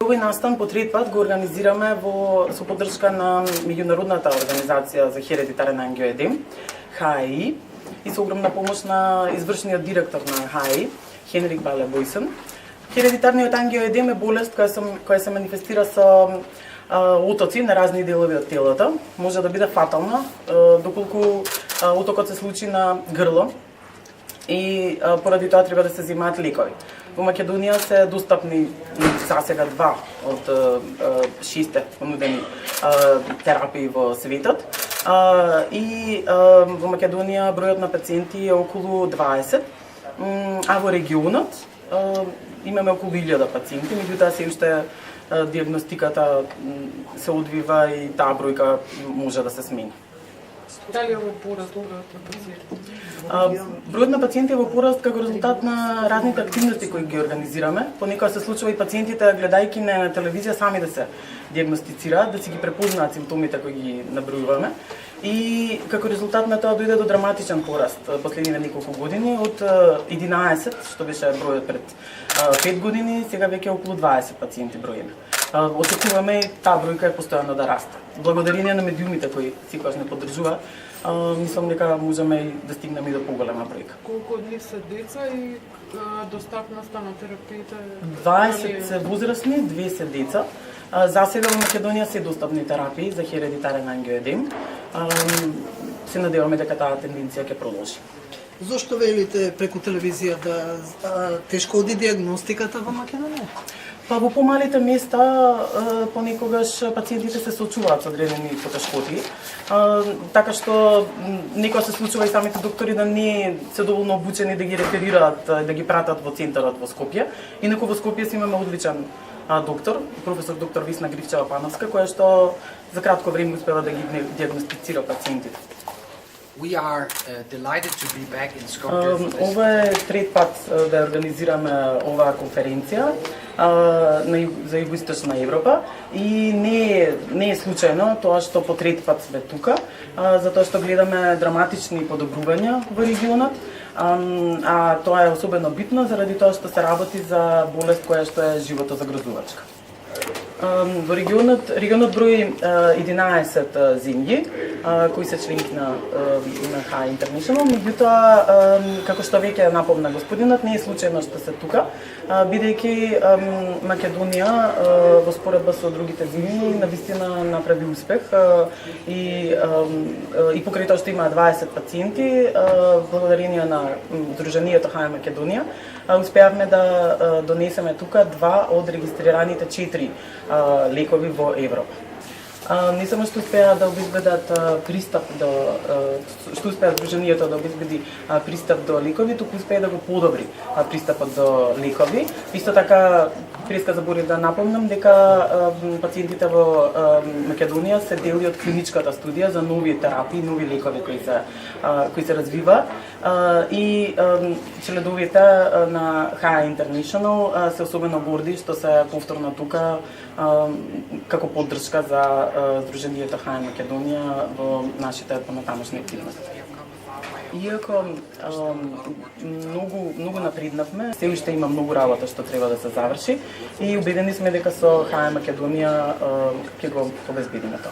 Овој настан по трет пат го организираме со поддршка на меѓународната организација за хередитарен ангиоедем, ХАИ, и со огромна помош на извршниот директор на ХАИ, Хенрик Бале Бојсен. Хередитарниот ангиоедем е болест која се манифестира со отоци на разни делови од телото. Може да биде фатална, доколку отокот се случи на грло и поради тоа треба да се земаат лекови. Во Македонија се достапни засега 2 од 6 понудени терапии во светот. И во Македонија бројот на пациенти е околу 20, а во регионот имаме околу 1000 пациенти, меѓутоа се уште диагностиката се одвива и таа бројка може да се смени. Дали е во пораст бројот на пациенти? Бројот на пациенти е во пораст како резултат на разните активности кои ги организираме. Понекогаш се случува и пациентите гледајќи на телевизија сами да се диагностицираат, да си ги препознаат симптомите кои ги набројуваме. И како резултат на тоа дојде до драматичен пораст последниве неколку години од 11, што беше бројот пред 5 години, сега веќе околу 20 пациенти броиме. Очекуваме и таа бројка е постојано да расте. Благодарение на медиумите кои секогаш не поддржува, мислам дека можеме и да стигнеме и до поголема бројка. Колку од нив се деца и достапноста на терапиите? 20 се возрастни, 2 се деца. За сега во Македонија се достапни терапии за хередитарен ангиоедем. Се надеваме дека таа тенденција ќе продолжи. Зошто велите преку телевизија да тешко оди диагностиката во Македонија? Па во помалите места понекогаш пациентите се соочуваат со одредени потешкоти, така што некогаш се случува и самите доктори да не се доволно обучени да ги реферираат, да ги пратат во центарот во Скопје. Инаку во Скопје си имаме одличен доктор, професор доктор Висна Гривчева-Пановска, која што за кратко време успева да ги диагностицира пациентите. We are delighted to be back in Skopje. Ова е трет пат да организираме оваа конференција за Југоисточна Европа и не е случајно тоа што по трет пат сме тука, затоа што гледаме драматични подобрувања во регионот, а тоа е особено битно заради тоа што се работи за болест која што е животозагрозувачка. Во регионот брои 11 земји кои се членки на ХАИ International, меѓутоа како што веќе напомна господинот, не е случајно што се тука, бидејќи Македонија во споредба со другите земји навистина направи успех и покрај тоа што има 20 пациенти, благодарение на Сдруженијето ХАИ Македонија, успеавме да донесеме тука 2 од регистрираните 4 лекови во Европа. Не само што успеа да обезбедат пристап до што успеа Сдруженијето да обезбеди пристап до лекови, туку успеа да го подобри пристапот до лекови. Исто така преска заборив да напомнам дека пациентите во Македонија се дели од клиничката студија за нови терапии, нови лекови кои се развива и членовите на ХАИ International се особено горди што се повторно тука како поддршка за Сдруженијето ХАИ Македонија во нашите понатамошни активности. Иако многу напреднавме, се уште има многу работа што треба да се заврши и убедени сме дека со ХАИ Македонија ќе го обезбедиме тоа.